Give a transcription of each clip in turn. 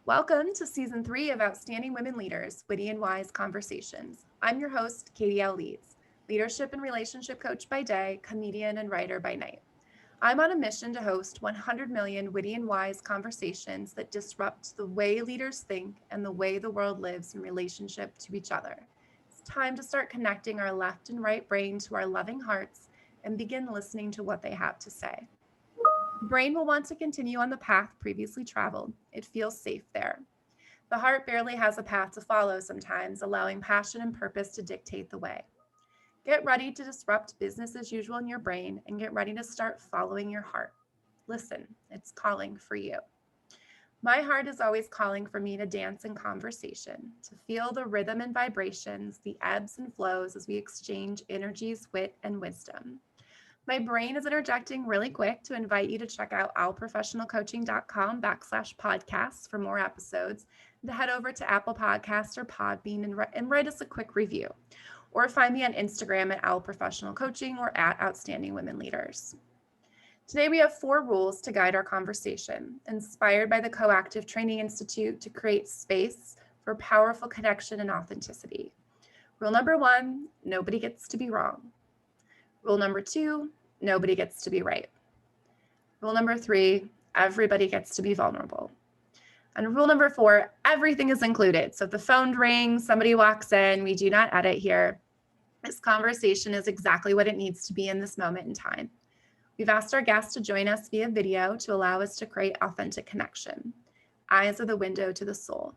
Welcome to Season 3 of Outstanding Women Leaders, Witty and Wise Conversations. I'm your host, Katie L. Leeds, leadership and relationship coach by day, comedian and writer by night. I'm on a mission to host 100 million witty and wise conversations that disrupt the way leaders think and the way the world lives in relationship to each other. It's time to start connecting our left and right brain to our loving hearts and begin listening to what they have to say. Brain will want to continue on the path previously traveled. It feels safe there. The heart barely has a path to follow sometimes, allowing passion and purpose to dictate the way. Get ready to disrupt business as usual in your brain and get ready to start following your heart. Listen, it's calling for you. My heart is always calling for me to dance in conversation, to feel the rhythm and vibrations, the ebbs and flows as we exchange energies, wit, and wisdom. My brain is interjecting really quick to invite you to check out owlprofessionalcoaching.com/podcasts for more episodes, and to head over to Apple Podcasts or Podbean and write us a quick review. Or find me on Instagram at owlprofessionalcoaching or at Outstanding Women Leaders. Today we have 4 rules to guide our conversation, inspired by the Coactive Training Institute to create space for powerful connection and authenticity. Rule number 1, nobody gets to be wrong. Rule number 2, nobody gets to be right. Rule number 3, everybody gets to be vulnerable. And rule number 4, everything is included. So if the phone rings, somebody walks in, we do not edit here. This conversation is exactly what it needs to be in this moment in time. We've asked our guests to join us via video to allow us to create authentic connection. Eyes are the window to the soul.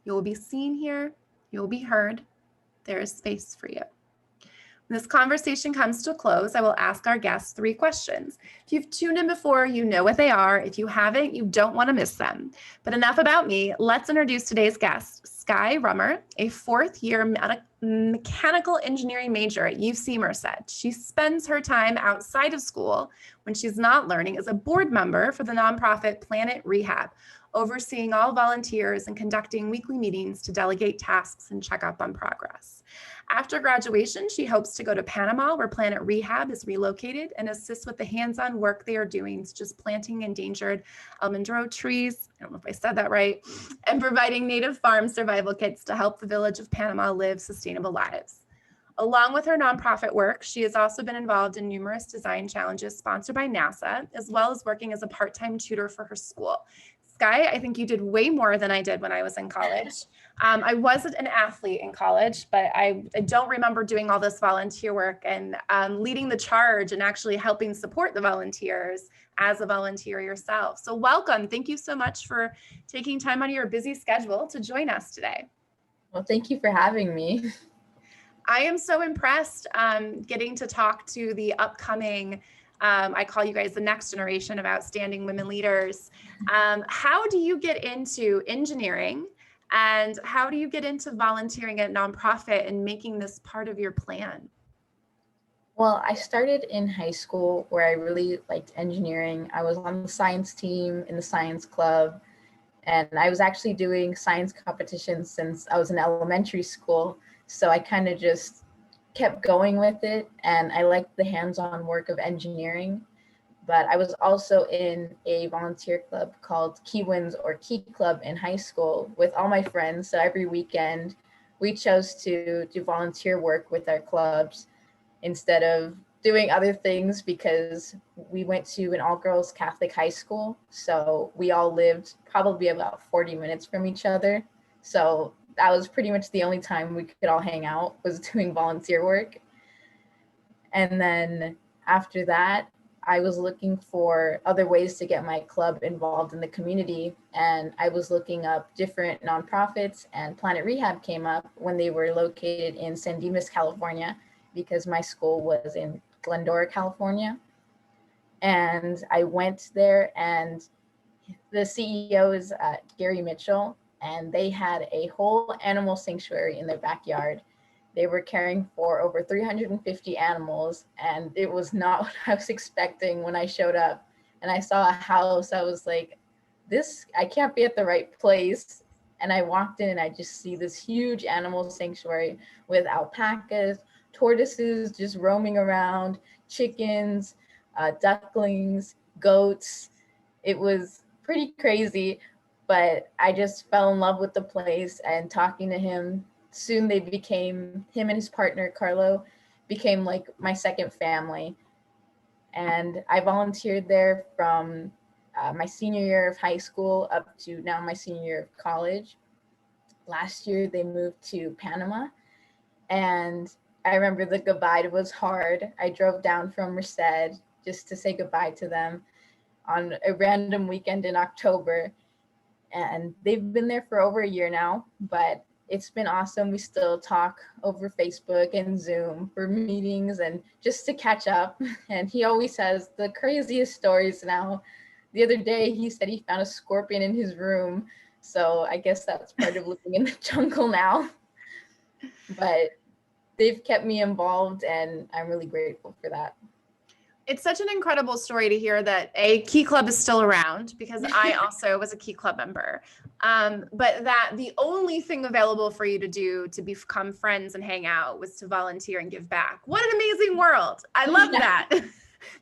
You will be seen here. You will be heard. There is space for you. When this conversation comes to a close, I will ask our guests 3 questions. If you've tuned in before, you know what they are. If you haven't, you don't want to miss them. But enough about me. Let's introduce today's guest, Skye Rummer, a 4th-year mechanical engineering major at UC Merced. She spends her time outside of school when she's not learning as a board member for the nonprofit Planet Rehab, overseeing all volunteers and conducting weekly meetings to delegate tasks and check up on progress. After graduation, she hopes to go to Panama, where Planet Rehab is relocated, and assist with the hands-on work they are doing, such as planting endangered almondro trees, I don't know if I said that right, and providing native farm survival kits to help the village of Panama live sustainable lives. Along with her nonprofit work, she has also been involved in numerous design challenges sponsored by NASA, as well as working as a part-time tutor for her school. Skye, I think you did way more than I did when I was in college. I wasn't an athlete in college, but I don't remember doing all this volunteer work and leading the charge and actually helping support the volunteers as a volunteer yourself. So welcome. Thank you so much for taking time out of your busy schedule to join us today. Well, thank you for having me. I am so impressed getting to talk to the upcoming I call you guys the next generation of outstanding women leaders. How do you get into engineering, and how do you get into volunteering at a nonprofit and making this part of your plan? Well, I started in high school where I really liked engineering. I was on the science team in the science club, and I was actually doing science competitions since I was in elementary school. So I kind of just kept going with it, and I liked the hands-on work of engineering. But I was also in a volunteer club called Key Wins or Key Club in high school with all my friends. So every weekend we chose to do volunteer work with our clubs instead of doing other things, because we went to an all-girls Catholic high school. So we all lived probably about 40 minutes from each other. So that was pretty much the only time we could all hang out, was doing volunteer work. And then after that, I was looking for other ways to get my club involved in the community. And I was looking up different nonprofits, and Planet Rehab came up when they were located in San Dimas, California, because my school was in Glendora, California. And I went there, and the CEO is Gary Mitchell, and they had a whole animal sanctuary in their backyard. They were caring for over 350 animals, and it was not what I was expecting when I showed up. And I saw a house, I was like, I can't be at the right place. And I walked in and I just see this huge animal sanctuary with alpacas, tortoises just roaming around, chickens, ducklings, goats. It was pretty crazy. but I just fell in love with the place and talking to him. Soon him and his partner, Carlo, became like my second family. And I volunteered there from my senior year of high school up to now my senior year of college. Last year, they moved to Panama. And I remember the goodbye was hard. I drove down from Merced just to say goodbye to them on a random weekend in October. And they've been there for over a year now, but it's been awesome. We still talk over Facebook and Zoom for meetings and just to catch up. And he always has the craziest stories now. The other day, he said he found a scorpion in his room. So I guess that's part of living in the jungle now. But they've kept me involved, and I'm really grateful for that. It's such an incredible story to hear that a Key Club is still around, because I also was a Key Club member. But that the only thing available for you to do to become friends and hang out was to volunteer and give back. What an amazing world. I love that.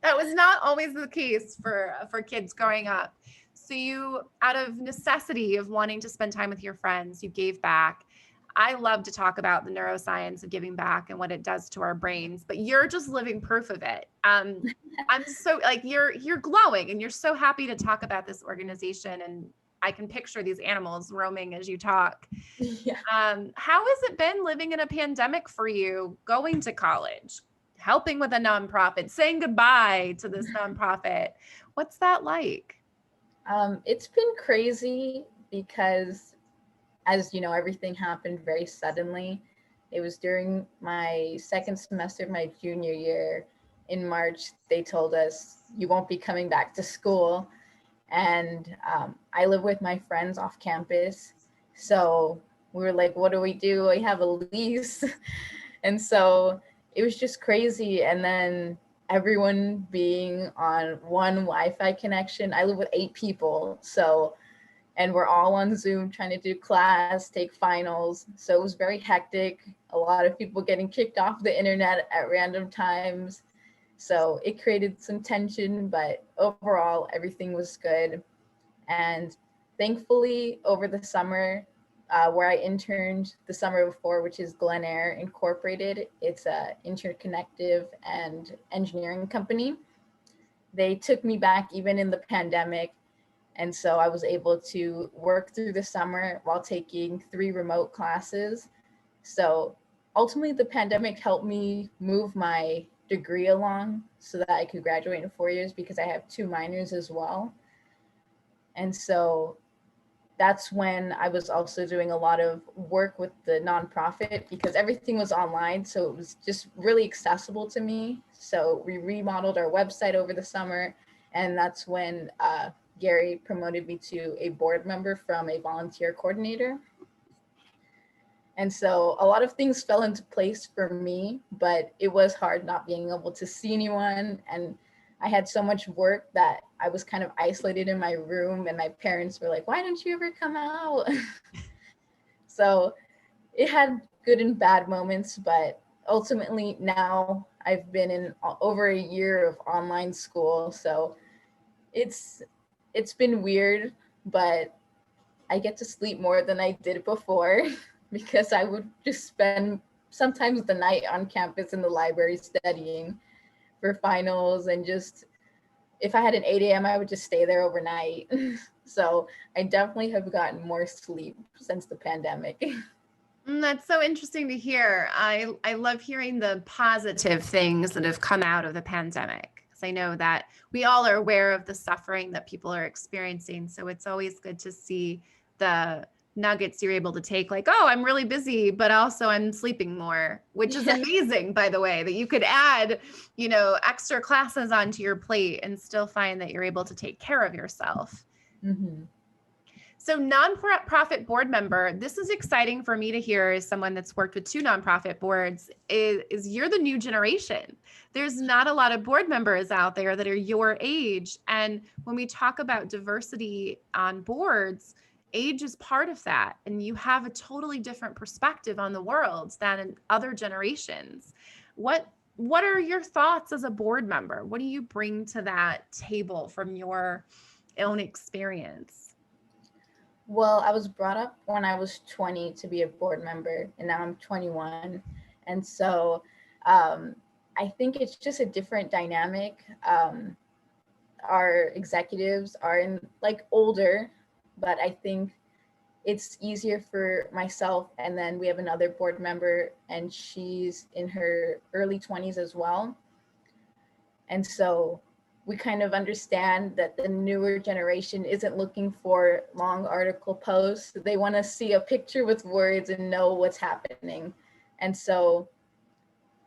That was not always the case for kids growing up. So you, out of necessity of wanting to spend time with your friends, you gave back. I love to talk about the neuroscience of giving back and what it does to our brains, but you're just living proof of it. I'm so like, you're glowing and you're so happy to talk about this organization. And I can picture these animals roaming as you talk. Yeah. How has it been living in a pandemic for you, going to college, helping with a nonprofit, saying goodbye to this nonprofit? What's that like? It's been crazy because, as you know, everything happened very suddenly. It was during my second semester of my junior year in March. They told us, you won't be coming back to school. And I live with my friends off campus. So we were like, what do? We have a lease. And so it was just crazy. And then everyone being on one Wi-Fi connection. I live with 8 people. So, and we're all on Zoom trying to do class, take finals. So it was very hectic. A lot of people getting kicked off the internet at random times. So it created some tension, but overall, everything was good. And thankfully, over the summer, where I interned the summer before, which is Glen Air Incorporated, it's a interconnective and engineering company. They took me back even in the pandemic. And so I was able to work through the summer while taking 3 remote classes. So ultimately, the pandemic helped me move my degree along so that I could graduate in 4 years, because I have 2 minors as well. And so that's when I was also doing a lot of work with the nonprofit, because everything was online. So it was just really accessible to me. So we remodeled our website over the summer. And that's when Gary promoted me to a board member from a volunteer coordinator. And so a lot of things fell into place for me, but it was hard not being able to see anyone. And I had so much work that I was kind of isolated in my room, and my parents were like, why don't you ever come out? So it had good and bad moments, but ultimately now I've been in over a year of online school. So it's been weird, but I get to sleep more than I did before because I would just spend sometimes the night on campus in the library studying for finals, and just if I had an 8 a.m., I would just stay there overnight. So I definitely have gotten more sleep since the pandemic. That's so interesting to hear. I love hearing the positive things that have come out of the pandemic, because I know that we all are aware of the suffering that people are experiencing. So it's always good to see the nuggets you're able to take, like, oh, I'm really busy, but also I'm sleeping more, which is amazing, by the way, that you could add, extra classes onto your plate and still find that you're able to take care of yourself. Mm-hmm. So nonprofit board member, this is exciting for me to hear as someone that's worked with 2 nonprofit boards, is you're the new generation. There's not a lot of board members out there that are your age. And when we talk about diversity on boards, age is part of that. And you have a totally different perspective on the world than in other generations. What are your thoughts as a board member? What do you bring to that table from your own experience? Well, I was brought up when I was 20 to be a board member, and now I'm 21. And so um, I think it's just a different dynamic. Our executives are in like older, but I think it's easier for myself. And then we have another board member, and she's in her early 20s as well. And so we kind of understand that the newer generation isn't looking for long article posts. They want to see a picture with words and know what's happening. And so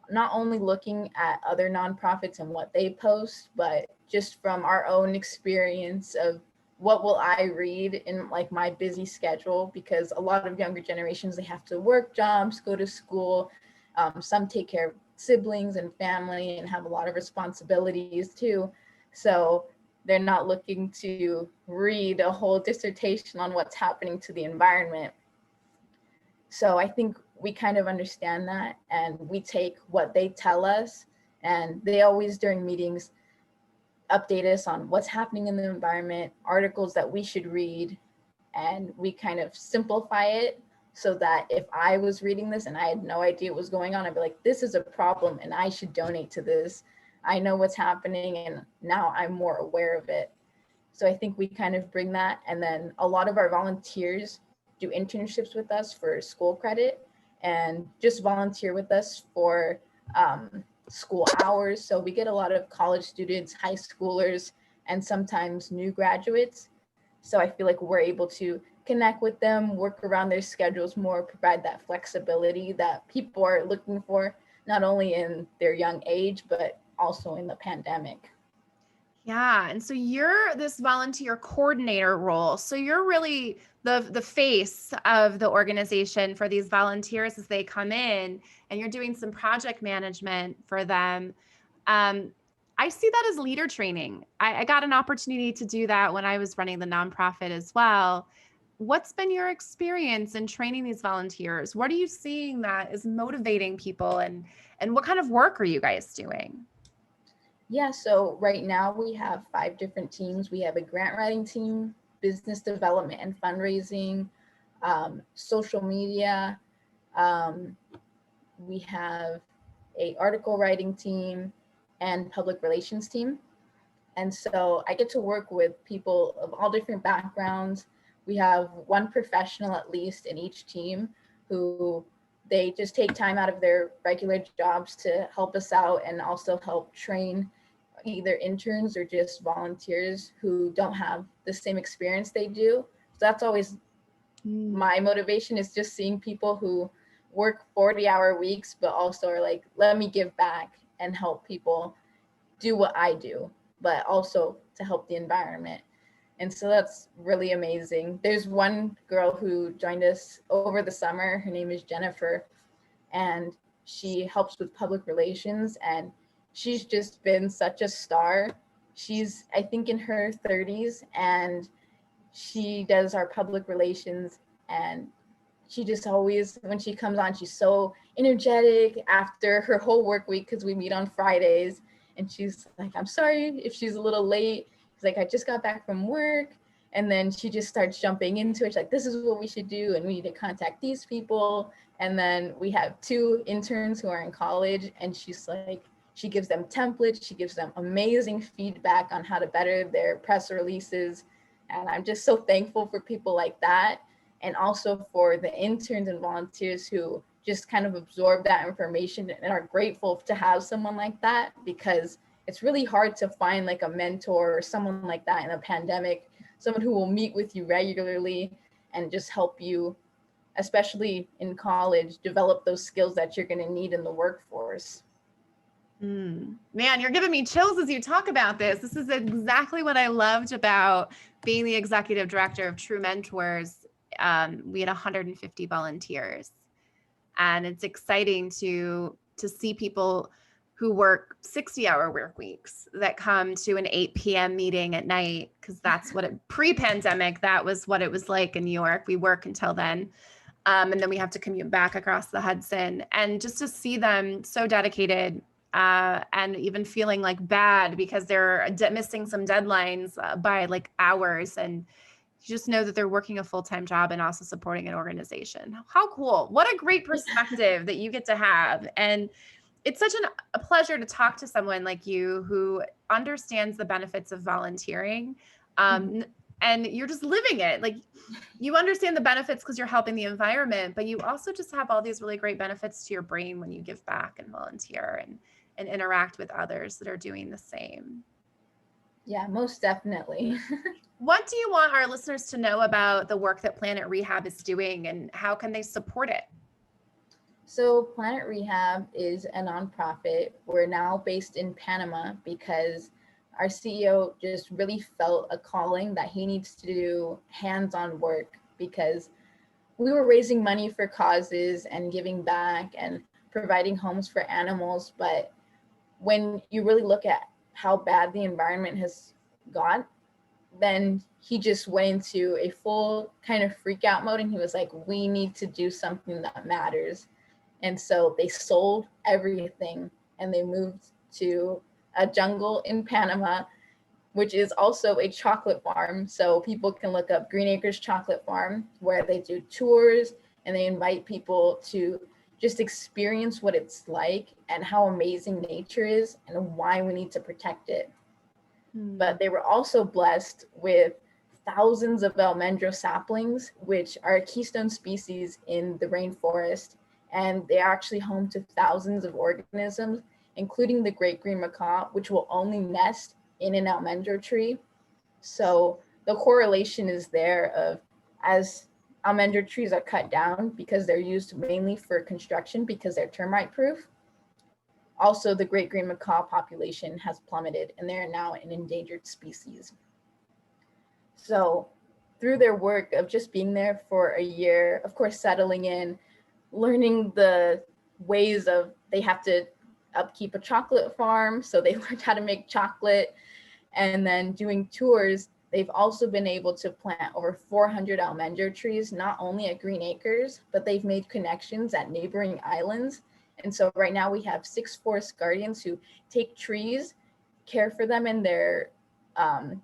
not only looking at other nonprofits and what they post, but just from our own experience of what will I read in like my busy schedule, because a lot of younger generations, they have to work jobs, go to school. Some take care of siblings and family and have a lot of responsibilities too. So they're not looking to read a whole dissertation on what's happening to the environment. So I think we kind of understand that, and we take what they tell us, and they always during meetings update us on what's happening in the environment, articles that we should read, and we kind of simplify it so that if I was reading this and I had no idea what was going on, I'd be like, this is a problem and I should donate to this. I know what's happening and now I'm more aware of it. So I think we kind of bring that. And then a lot of our volunteers do internships with us for school credit and just volunteer with us for school hours. So we get a lot of college students, high schoolers, and sometimes new graduates. So I feel like we're able to connect with them, work around their schedules more, provide that flexibility that people are looking for, not only in their young age, but also in the pandemic. Yeah, and so you're this volunteer coordinator role. So you're really the face of the organization for these volunteers as they come in, and you're doing some project management for them. I see that as leader training. I got an opportunity to do that when I was running the nonprofit as well. What's been your experience in training these volunteers? What are you seeing that is motivating people, and what kind of work are you guys doing? Yeah, so right now we have 5 different teams. We have a grant writing team, business development and fundraising, social media. Um, we have a article writing team and public relations team. And so I get to work with people of all different backgrounds. We have one professional at least in each team who they just take time out of their regular jobs to help us out and also help train either interns or just volunteers who don't have the same experience they do. So that's always my motivation, is just seeing people who work 40-hour weeks, but also are like, let me give back and help people do what I do, but also to help the environment. And so that's really amazing. There's one girl who joined us over the summer. Her name is Jennifer, and she helps with public relations, and she's just been such a star. She's, I think, in her 30s, and she does our public relations, and she just always, when she comes on, she's so energetic after her whole work week, because we meet on Fridays, and she's like, I'm sorry if she's a little late. She's like, I just got back from work. And then she just starts jumping into it. She's like, this is what we should do, and we need to contact these people. And then we have 2 interns who are in college, and she's like, she gives them templates, she gives them amazing feedback on how to better their press releases. And I'm just so thankful for people like that. And also for the interns and volunteers who just kind of absorb that information and are grateful to have someone like that, because it's really hard to find like a mentor or someone like that in a pandemic, someone who will meet with you regularly and just help you, especially in college, develop those skills that you're going to need in the workforce. Man, you're giving me chills as you talk about this. This is exactly what I loved about being the executive director of True Mentors. We had 150 volunteers, and it's exciting to see people who work 60-hour work weeks that come to an 8 p.m. meeting at night, because that's what pre-pandemic, that was what it was like in New York. We work until then. And then we have to commute back across the Hudson, and just to see them so dedicated, and even feeling like bad because they're missing some deadlines by like hours, and You just know that they're working a full-time job and also supporting an organization. How cool. What a great perspective that you get to have. And it's such a pleasure to talk to someone like you who understands the benefits of volunteering. And you're just living it. Like, you understand the benefits because you're helping the environment, but you also just have all these really great benefits to your brain when you give back and volunteer and interact with others that are doing the same. Yeah, most definitely. What do you want our listeners to know about the work that Planet Rehab is doing, and how can they support it? So, Planet Rehab is a nonprofit. We're now based in Panama because our CEO just really felt a calling that he needs to do hands-on work, because we were raising money for causes and giving back and providing homes for animals. But when you really look at how bad the environment has got, then he just went into a full kind of freak out mode, and he was like, we need to do something that matters. And so they sold everything and they moved to a jungle in Panama, which is also a chocolate farm. So people can look up Green Acres Chocolate Farm, where they do tours and they invite people to just experience what it's like and how amazing nature is and why we need to protect it. But they were also blessed with thousands of almendro saplings, which are a keystone species in the rainforest. And they're actually home to thousands of organisms, including the great green macaw, which will only nest in an almendro tree. So the correlation is there of, as almendro trees are cut down because they're used mainly for construction because they're termite proof, also the great green macaw population has plummeted and they're now an endangered species. So through their work of just being there for a year, of course, settling in, learning the ways of, they have to upkeep a chocolate farm, so they learned how to make chocolate, and then doing tours, they've also been able to plant over 400 almendro trees, not only at Green Acres, but they've made connections at neighboring islands. And so right now we have 6 forest guardians who take trees, care for them in their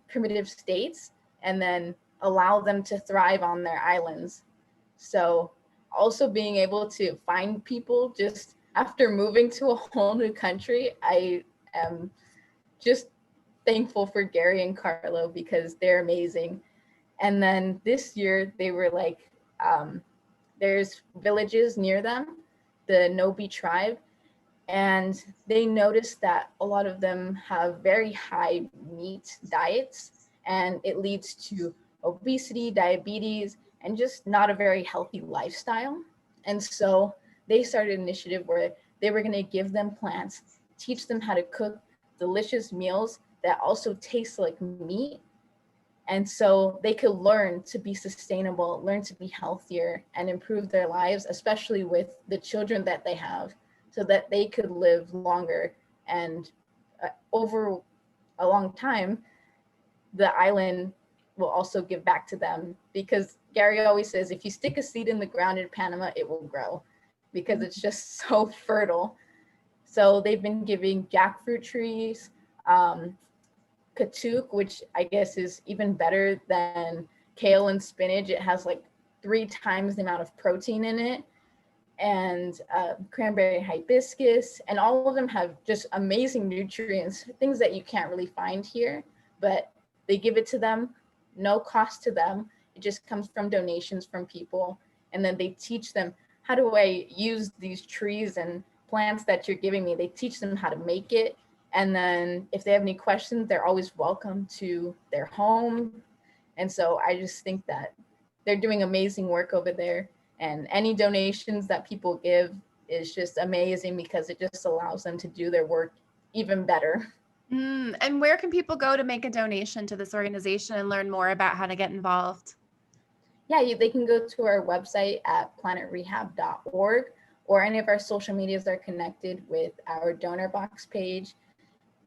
primitive states, and then allow them to thrive on their islands. So also being able to find people just after moving to a whole new country, I am just thankful for Gary and Carlo because they're amazing. And then this year they were like, there's villages near them, the Nobi tribe, and they noticed that a lot of them have very high meat diets, and it leads to obesity, diabetes, and just not a very healthy lifestyle. And so they started an initiative where they were going to give them plants, teach them how to cook delicious meals that also taste like meat. And so they could learn to be sustainable, learn to be healthier, and improve their lives, especially with the children that they have, so that they could live longer. And over a long time, the island will also give back to them, because Gary always says, if you stick a seed in the ground in Panama, it will grow, because it's just so fertile. So they've been giving jackfruit trees, katuk, which I guess is even better than kale and spinach. It has like 3 times the amount of protein in it, and cranberry hibiscus, and all of them have just amazing nutrients, things that you can't really find here, but they give it to them, no cost to them. It just comes from donations from people. And then they teach them, how do I use these trees and plants that you're giving me? They teach them how to make it. And then if they have any questions, they're always welcome to their home. And so I just think that they're doing amazing work over there. And any donations that people give is just amazing, because it just allows them to do their work even better. And where can people go to make a donation to this organization and learn more about how to get involved? Yeah, they can go to our website at planetrehab.org, or any of our social medias are connected with our donor box page.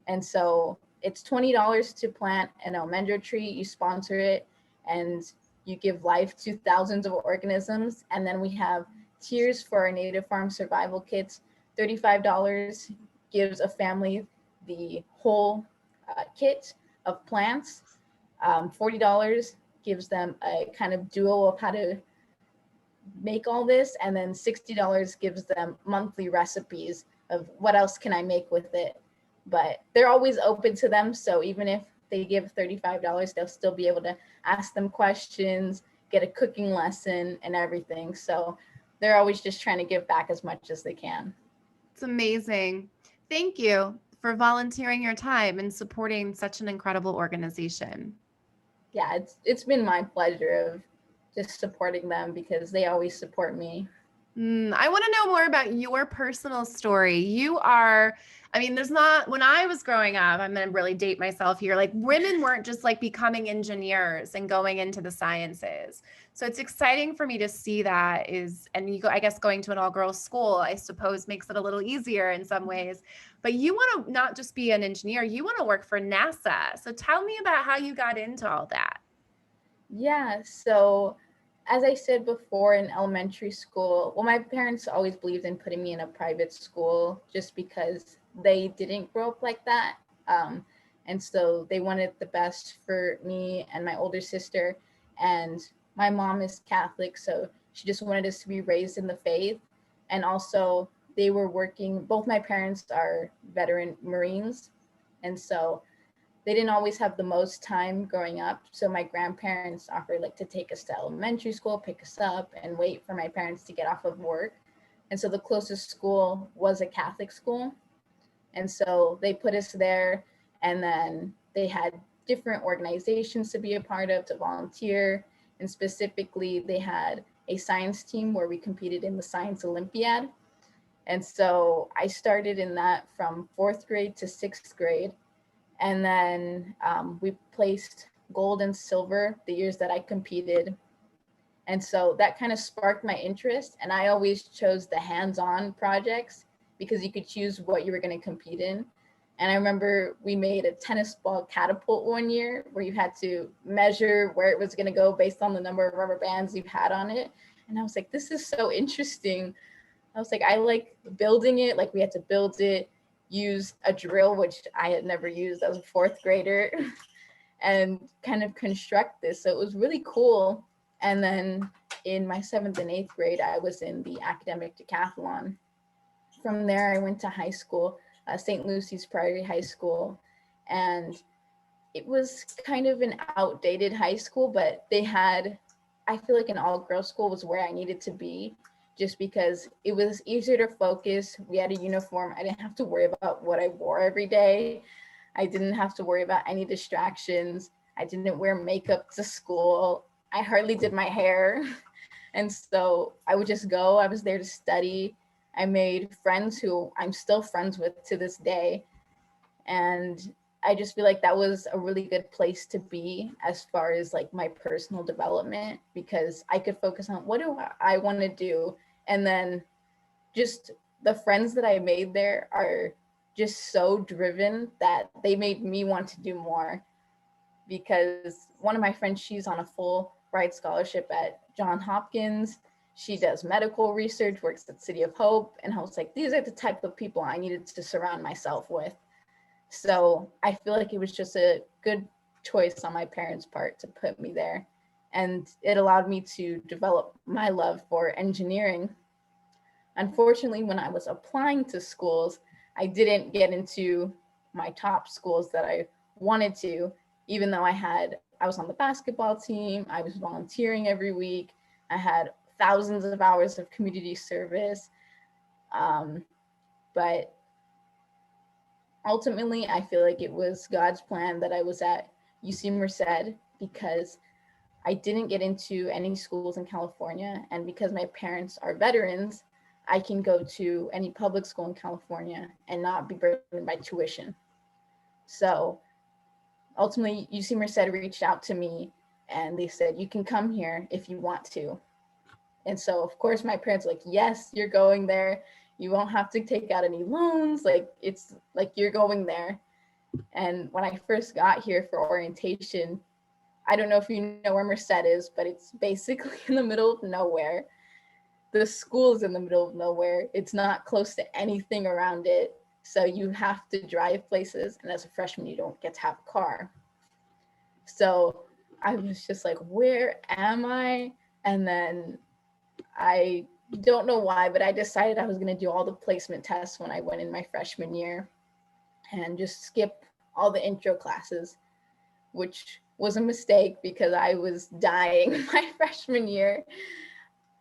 And so it's $20 to plant an almendro tree. You sponsor it and you give life to thousands of organisms. And then we have tiers for our native farm survival kits. $35 gives a family the whole kit of plants. $40 gives them a kind of duo of how to make all this, and then $60 gives them monthly recipes of what else can I make with it. But they're always open to them, so even if they give $35, they'll still be able to ask them questions, get a cooking lesson and everything. So they're always just trying to give back as much as they can. It's amazing. Thank you for volunteering your time and supporting such an incredible organization. Yeah, it's been my pleasure of just supporting them because they always support me. I want to know more about your personal story. You are, I mean, there's not, when I was growing up, I'm going to really date myself here, like women weren't just like becoming engineers and going into the sciences. So it's exciting for me to see that is, and you go, I guess going to an all girls school, I suppose makes it a little easier in some ways, but you want to not just be an engineer, you want to work for NASA. So tell me about how you got into all that. Yeah, so as I said before, in elementary school, well, my parents always believed in putting me in a private school just because they didn't grow up like that. And so they wanted the best for me and my older sister. And my mom is Catholic, so she just wanted us to be raised in the faith. And also, they were working, both my parents are veteran Marines. And so they didn't always have the most time growing up. So my grandparents offered like to take us to elementary school, pick us up, and wait for my parents to get off of work. And so the closest school was a Catholic school. And so they put us there, and then they had different organizations to be a part of, to volunteer. And specifically, they had a science team where we competed in the Science Olympiad. And so I started in that from 4th grade to 6th grade. And then we placed gold and silver the years that I competed. And so that kind of sparked my interest. And I always chose the hands-on projects because you could choose what you were going to compete in. And I remember we made a tennis ball catapult one year where you had to measure where it was going to go based on the number of rubber bands you had on it. And I was like, this is so interesting. I was like, I like building it. Like we had to build it, use a drill, which I had never used as a 4th grader, and kind of construct this. So it was really cool. And then in my 7th and 8th grade, I was in the academic decathlon. From there, I went to high school, St. Lucy's Priory High School. And it was kind of an outdated high school, but they had, I feel like an all-girls school was where I needed to be just because it was easier to focus. We had a uniform. I didn't have to worry about what I wore every day. I didn't have to worry about any distractions. I didn't wear makeup to school. I hardly did my hair. And so I would just go. I was there to study. I made friends who I'm still friends with to this day. And I just feel like that was a really good place to be as far as like my personal development, because I could focus on what do I want to do. And then just the friends that I made there are just so driven that they made me want to do more. Because one of my friends, she's on a full ride scholarship at Johns Hopkins. She does medical research, works at City of Hope. And I was like, these are the type of people I needed to surround myself with. So I feel like it was just a good choice on my parents' part to put me there. And it allowed me to develop my love for engineering. Unfortunately, when I was applying to schools, I didn't get into my top schools that I wanted to, even though I was on the basketball team, I was volunteering every week, I had thousands of hours of community service. But ultimately, I feel like it was God's plan that I was at UC Merced because I didn't get into any schools in California. And because my parents are veterans, I can go to any public school in California and not be burdened by tuition. So ultimately, UC Merced reached out to me and they said, you can come here if you want to. And so, of course, my parents were like, yes, you're going there. You won't have to take out any loans. Like, it's like you're going there. And when I first got here for orientation, I don't know if you know where Merced is, but it's basically in the middle of nowhere. The school is in the middle of nowhere. It's not close to anything around it. So you have to drive places. And as a freshman, you don't get to have a car. So I was just like, where am I? And then I don't know why, but I decided I was going to do all the placement tests when I went in my freshman year and just skip all the intro classes, which was a mistake because I was dying my freshman year.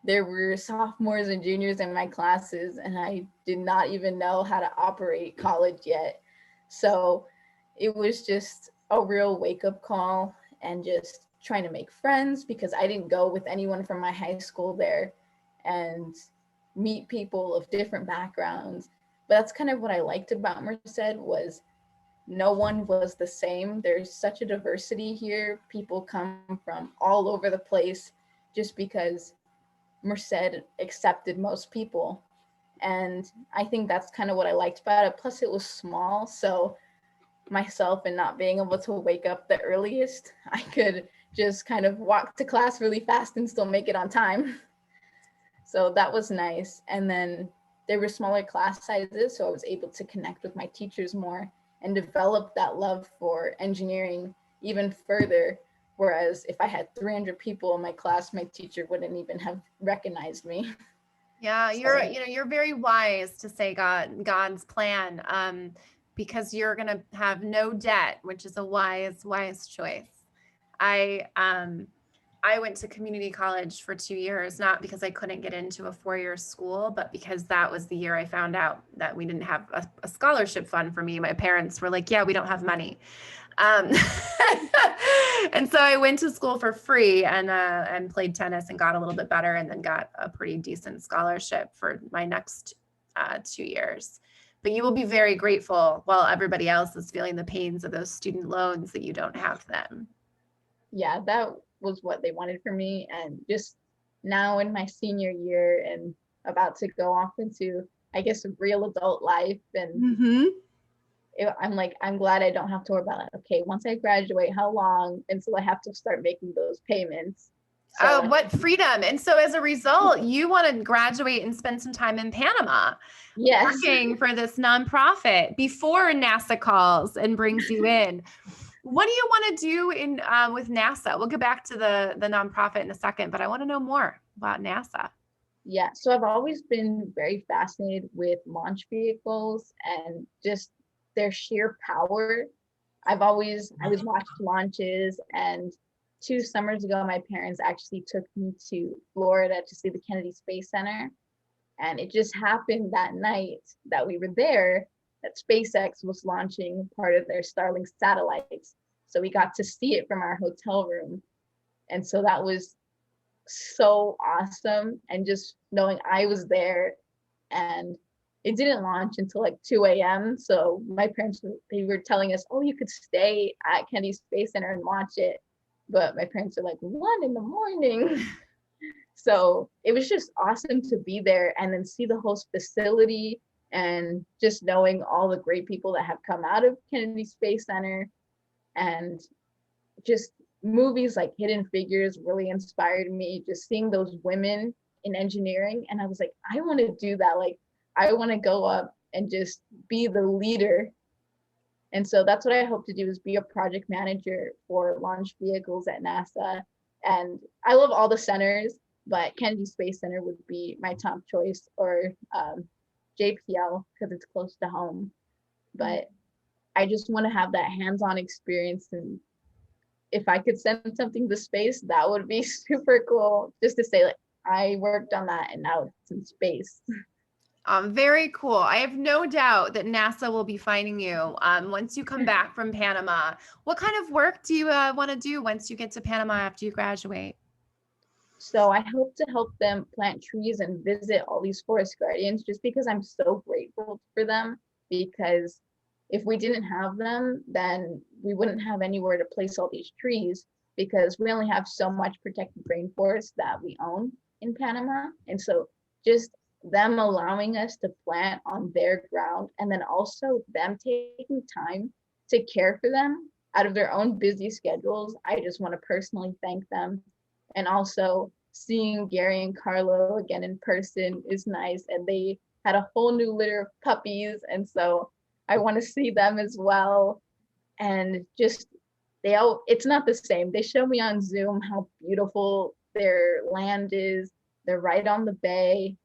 There were sophomores and juniors in my classes, and I did not even know how to operate college yet. So it was just a real wake up call and just trying to make friends because I didn't go with anyone from my high school there and meet people of different backgrounds. But that's kind of what I liked about Merced was no one was the same. There's such a diversity here. People come from all over the place just because Merced accepted most people. And I think that's kind of what I liked about it. Plus, it was small. So, myself and not being able to wake up the earliest, I could just kind of walk to class really fast and still make it on time. So, that was nice. And then there were smaller class sizes. So, I was able to connect with my teachers more and develop that love for engineering even further. Whereas if I had 300 people in my class, my teacher wouldn't even have recognized me. Yeah, So, you're very wise to say God's plan, because you're gonna have no debt, which is a wise choice. I um I went to community college for 2 years, not because I couldn't get into a 4-year school, but because that was the year I found out that we didn't have a scholarship fund for me. My parents were like, yeah, we don't have money. Um, and so I went to school for free and played tennis and got a little bit better and then got a pretty decent scholarship for my next 2 years. But you will be very grateful while everybody else is feeling the pains of those student loans that you don't have them. yeah, that was what they wanted for me. And just now in my senior year and about to go off into, I guess, real adult life. And Mm-hmm. I'm like, I'm glad I don't have to worry about it. Okay, once I graduate, how long until I have to start making those payments? Oh, So, what freedom. And so as a result, you want to graduate and spend some time in Panama yes. working for this nonprofit before NASA calls and brings you in. What do you want to do in with NASA? We'll get back to the nonprofit in a second, but I want to know more about NASA. Yeah, so I've always been very fascinated with launch vehicles and just their sheer power. I was watched launches, and 2 summers ago, my parents actually took me to Florida to see the Kennedy Space Center. And it just happened that night that we were there that SpaceX was launching part of their Starlink satellites. So we got to see it from our hotel room. And so that was so awesome. And just knowing I was there, and it didn't launch until like 2 a.m. So my parents, they were telling us, oh, you could stay at Kennedy Space Center and watch it. But my parents are like, 1 in the morning. So it was just awesome to be there and then see the whole facility and just knowing all the great people that have come out of Kennedy Space Center. And just movies like Hidden Figures really inspired me, just seeing those women in engineering. And I was like, I want to do that. Like, I want to go up and just be the leader. And so that's what I hope to do, is be a project manager for launch vehicles at NASA. And I love all the centers, but Kennedy Space Center would be my top choice, or JPL because it's close to home. But I just want to have that hands-on experience, and if I could send something to space, that would be super cool. Just to say, like, I worked on that and now it's in space. Very cool. I have no doubt that NASA will be finding you once you come back from Panama. What kind of work do you want to do once you get to Panama after you graduate? So I hope to help them plant trees and visit all these forest guardians, just because I'm so grateful for them. Because if we didn't have them, then we wouldn't have anywhere to place all these trees, because we only have so much protected rainforest that we own in Panama. And so just them allowing us to plant on their ground, and then also them taking time to care for them out of their own busy schedules, I just want to personally thank them. And also seeing Gary and Carlo again in person is nice. And they had a whole new litter of puppies. And so I want to see them as well. And just it's not the same. They show me on Zoom how beautiful their land is. They're right on the bay.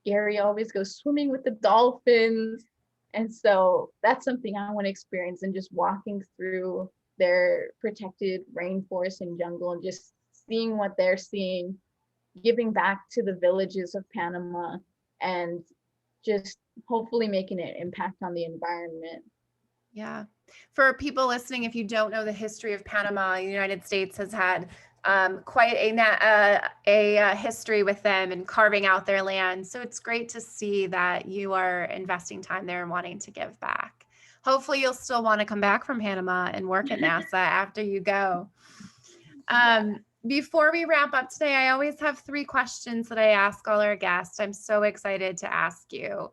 Gary always goes swimming with the dolphins. And so that's something I want to experience, and just walking through their protected rainforest and jungle and just seeing what they're seeing, giving back to the villages of Panama, and just hopefully making an impact on the environment. Yeah. For people listening, if you don't know the history of Panama, the United States has had quite a history with them and carving out their land. So it's great to see that you are investing time there and wanting to give back. Hopefully you'll still want to come back from Panama and work at NASA after you go. Before we wrap up today, I always have 3 questions that I ask all our guests. I'm so excited to ask you.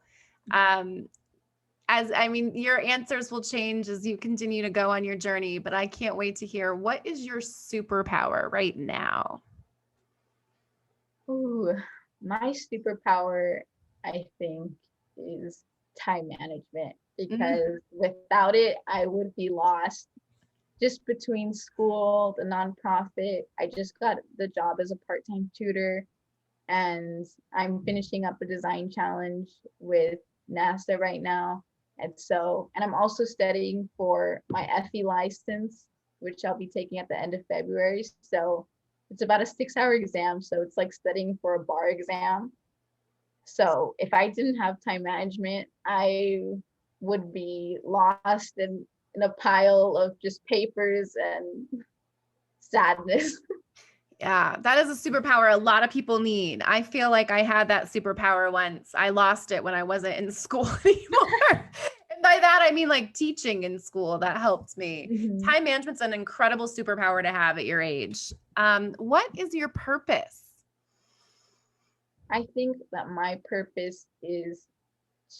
Your answers will change as you continue to go on your journey, but I can't wait to hear, what is your superpower right now? Ooh, my superpower, I think, is time management, because without it, I would be lost. Just between school, the nonprofit, I just got the job as a part-time tutor, and I'm finishing up a design challenge with NASA right now. And I'm also studying for my FE license, which I'll be taking at the end of February. So it's about a 6-hour exam. So it's like studying for a bar exam. So if I didn't have time management, I would be lost in a pile of just papers and sadness. Yeah, that is a superpower a lot of people need. I feel like I had that superpower once. I lost it when I wasn't in school anymore. And by that, I mean like teaching in school. That helped me. Mm-hmm. Time management's an incredible superpower to have at your age. What is your purpose? I think that my purpose is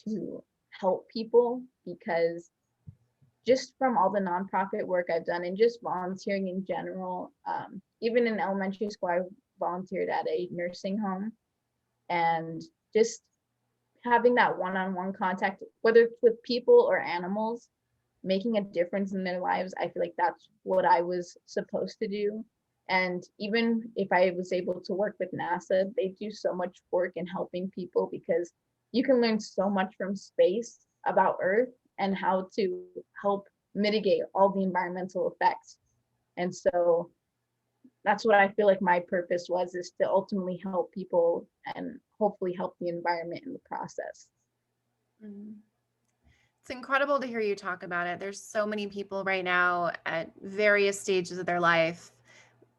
to help people, because just from all the nonprofit work I've done and just volunteering in general, even in elementary school, I volunteered at a nursing home, and just having that one-on-one contact, whether it's with people or animals, making a difference in their lives. I feel like that's what I was supposed to do. And even if I was able to work with NASA, they do so much work in helping people, because you can learn so much from space about Earth and how to help mitigate all the environmental effects. And so that's what I feel like my purpose was, is to ultimately help people and hopefully help the environment in the process. It's incredible to hear you talk about it. There's so many people right now at various stages of their life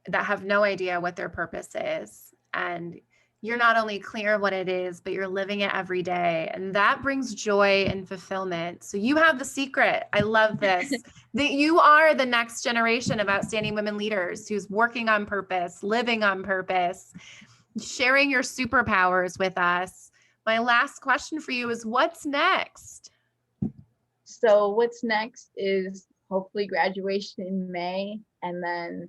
that have no idea what their purpose is. And you're not only clear what it is, but you're living it every day. And that brings joy and fulfillment. So you have the secret. I love this. That you are the next generation of outstanding women leaders who's working on purpose, living on purpose, sharing your superpowers with us. My last question for you is, what's next? So what's next is hopefully graduation in May, and then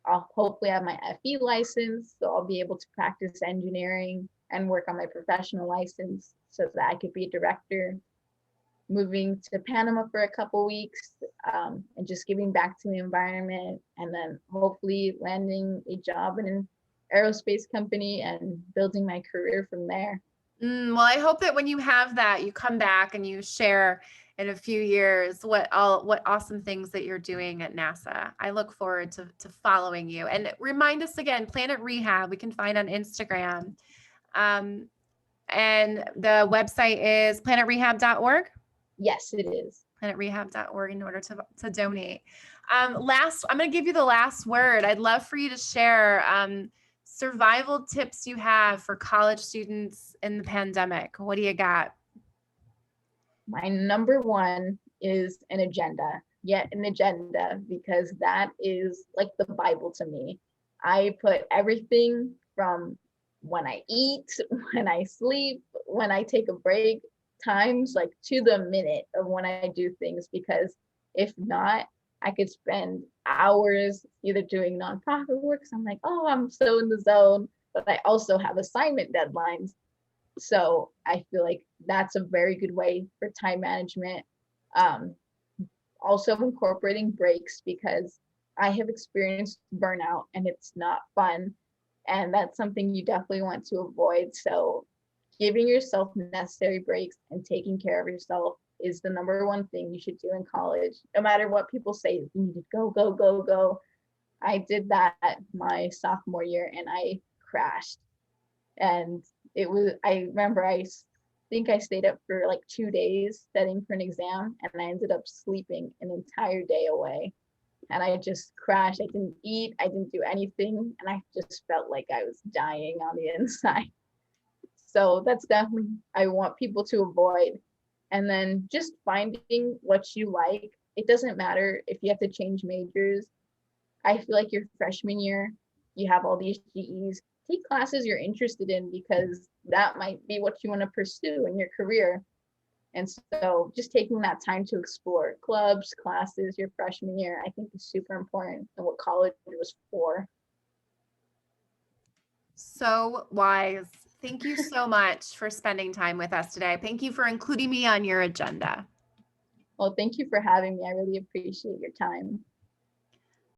I'll hopefully have my FE license, so I'll be able to practice engineering and work on my professional license so that I could be a director. Moving to Panama for a couple weeks, and just giving back to the environment, and then hopefully landing a job in an aerospace company and building my career from there. Well, I hope that when you have that, you come back and you share in a few years what awesome things that you're doing at NASA. I look forward to following you. And remind us again, Planet Rehab, we can find on Instagram. And the website is planetrehab.org. Yes, it is. planetrehab.org in order to donate. I'm going to give you the last word. I'd love for you to share survival tips you have for college students in the pandemic. What do you got? My number one is an agenda. Yet an agenda, because that is like the Bible to me. I put everything from when I eat, when I sleep, when I take a break, times like to the minute of when I do things, because if not, I could spend hours either doing nonprofit work. So I'm like, oh, I'm so in the zone, but I also have assignment deadlines. So I feel like that's a very good way for time management. also incorporating breaks, because I have experienced burnout and it's not fun. And that's something you definitely want to avoid. So giving yourself necessary breaks and taking care of yourself is the number one thing you should do in college. No matter what people say, you need to go, go, go, go. I did that my sophomore year and I crashed. And I remember I think I stayed up for like 2 days studying for an exam, and I ended up sleeping an entire day away. And I just crashed. I didn't eat, I didn't do anything, and I just felt like I was dying on the inside. So that's definitely, I want people to avoid. And then just finding what you like. It doesn't matter if you have to change majors. I feel like your freshman year, you have all these GEs. Take classes you're interested in, because that might be what you want to pursue in your career. And so just taking that time to explore clubs, classes your freshman year, I think is super important, and what college was for. So wise. Thank you so much for spending time with us today. Thank you for including me on your agenda. Well, thank you for having me. I really appreciate your time.